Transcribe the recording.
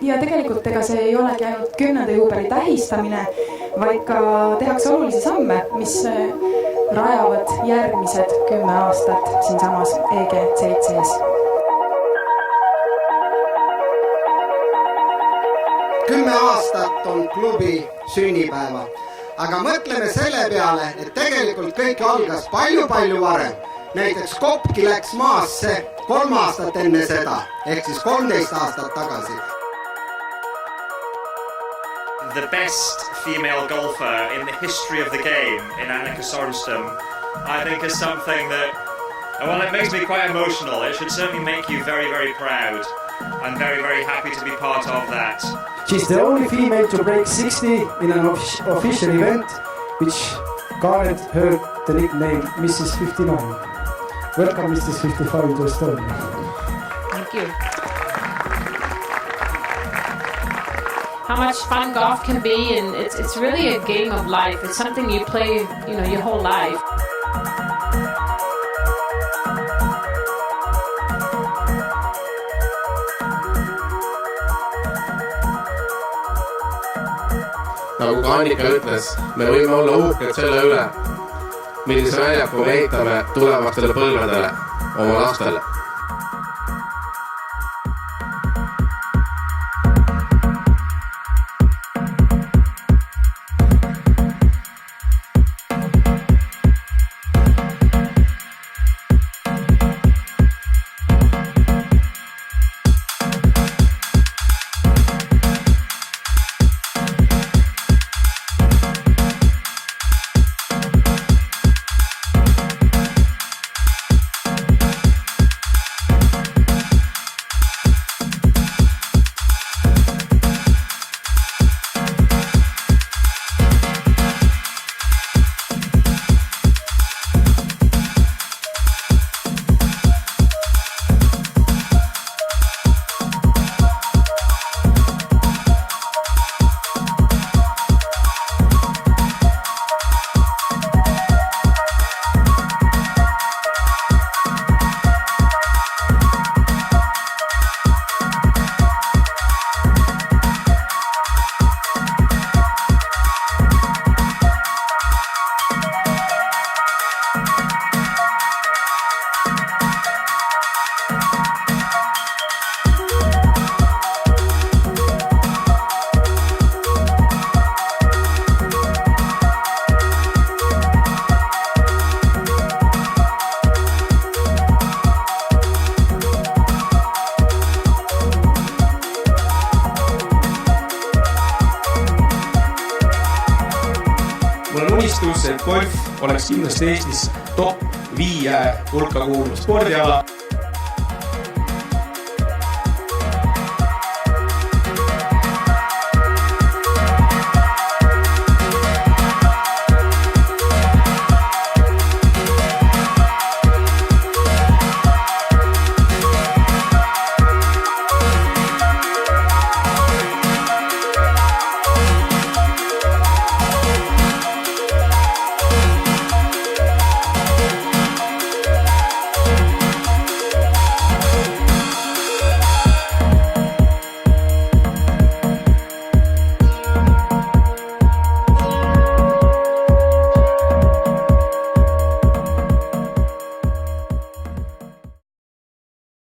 Ja tegelikult ega see ei olegi ainult 10. juubeli tähistamine, vaid ka tehakse olulisi samme, mis rajavad järgmised 10 aastat siinsamas EG7-s. 10 aastat on klubi sünnipäeva, aga mõtleme selle peale, et tegelikult kõik algas palju varem. Näiteks Kopki läks maasse 3 aastat enne seda, ehk siis 13 aastat tagasi. The best female golfer in the history of the game in Annika Sorenstam, I think is something that, well, it makes me quite emotional. It should certainly make you very proud. I'm very happy to be part of that. She's the only female to break 60 in an official event, which garnered her the nickname Mrs. 59. Welcome, Mrs. 55 to Estonia. Thank you. How much fun golf can be, and it's really a game of life. It's something you play, your whole life. Nagu ka Annika ütles, me võime olla uhked selle üle, millise väljaku me ehitame tulevastele põlvedele, oma lastele. Unistus, et golf oleks kindlasti Eestis top 5 hulka kuuluv spordiala.